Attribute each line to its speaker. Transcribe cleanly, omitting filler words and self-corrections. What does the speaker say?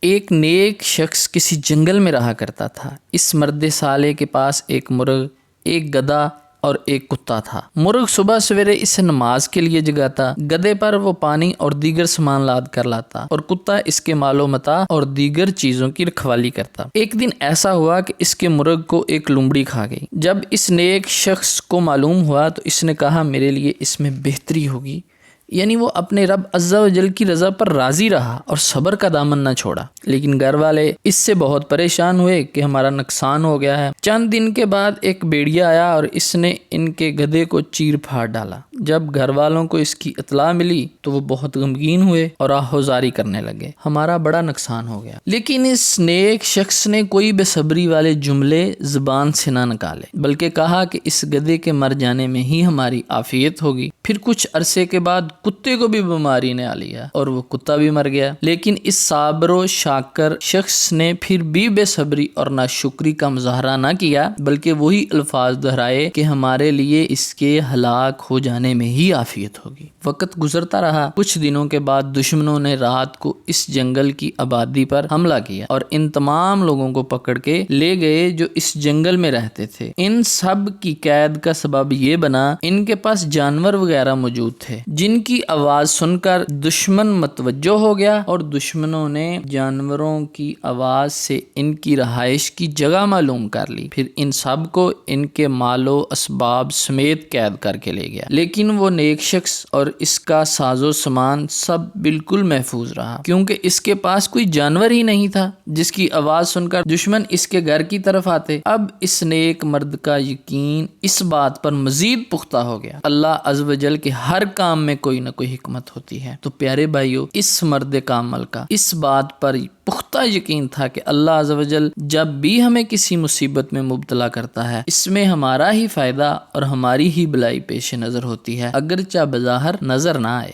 Speaker 1: ایک نیک شخص کسی جنگل میں رہا کرتا تھا۔ اس مرد صالح کے پاس ایک مرغ، ایک گدھا اور ایک کتا تھا۔ مرغ صبح سویرے اسے نماز کے لیے جگاتا، گدھے پر وہ پانی اور دیگر سامان لاد کر لاتا اور کتا اس کے مال و متاع اور دیگر چیزوں کی رکھوالی کرتا۔ ایک دن ایسا ہوا کہ اس کے مرغ کو ایک لومڑی کھا گئی۔ جب اس نیک شخص کو معلوم ہوا تو اس نے کہا میرے لیے اس میں بہتری ہوگی، یعنی وہ اپنے رب عز و جل کی رضا پر راضی رہا اور صبر کا دامن نہ چھوڑا۔ لیکن گھر والے اس سے بہت پریشان ہوئے کہ ہمارا نقصان ہو گیا ہے۔ چند دن کے بعد ایک بھیڑیا آیا اور اس نے ان کے گدھے کو چیر پھاڑ ڈالا۔ جب گھر والوں کو اس کی اطلاع ملی تو وہ بہت غمگین ہوئے اور آہوزاری کرنے لگے، ہمارا بڑا نقصان ہو گیا۔ لیکن اس نیک شخص نے کوئی بے صبری والے جملے زبان سے نہ نکالے، بلکہ کہا کہ اس گدھے کے مر جانے میں ہی ہماری عافیت ہوگی۔ پھر کچھ عرصے کے بعد کتے کو بھی بیماری نے آ لیا اور وہ کتا بھی مر گیا۔ لیکن اس صابر و شاکر شخص نے پھر بھی بے صبری اور ناشکری کا مظاہرہ نہ کیا، بلکہ وہی الفاظ دہرائے کہ ہمارے لیے اس کے ہلاک ہو جانے میں ہی عافیت ہوگی۔ وقت گزرتا رہا۔ کچھ دنوں کے بعد دشمنوں نے رات کو اس جنگل کی آبادی پر حملہ کیا اور ان تمام لوگوں کو پکڑ کے لے گئے جو اس جنگل میں رہتے تھے۔ ان سب کی قید کا سبب یہ بنا ان کے پاس جانور وغیرہ موجود تھے جن کی آواز سن کر دشمن متوجہ ہو گیا اور دشمنوں نے جانوروں کی آواز سے ان کی رہائش کی جگہ معلوم کر لی۔ پھر ان سب کو ان کے مال و اسباب سمیت قید کر کے لے گیا، لیکن وہ نیک شخص اور اس کا ساز و سامان سب بالکل محفوظ رہا، کیونکہ اس کے پاس کوئی جانور ہی نہیں تھا جس کی آواز سن کر دشمن اس کے گھر کی طرف آتے۔ اب اس نیک مرد کا یقین اس بات پر مزید پختہ ہو گیا، اللہ عز و جل کے ہر کام میں کوئی نہ کوئی حکمت ہوتی ہے۔ تو پیارے بھائیو، اس مرد کامل کا اس بات پر پختہ یقین تھا کہ اللہ عز و جل جب بھی ہمیں کسی مصیبت میں مبتلا کرتا ہے، اس میں ہمارا ہی فائدہ اور ہماری ہی بھلائی پیش نظر ہوتی ہے، اگرچہ بظاہر نظر نہ آئے۔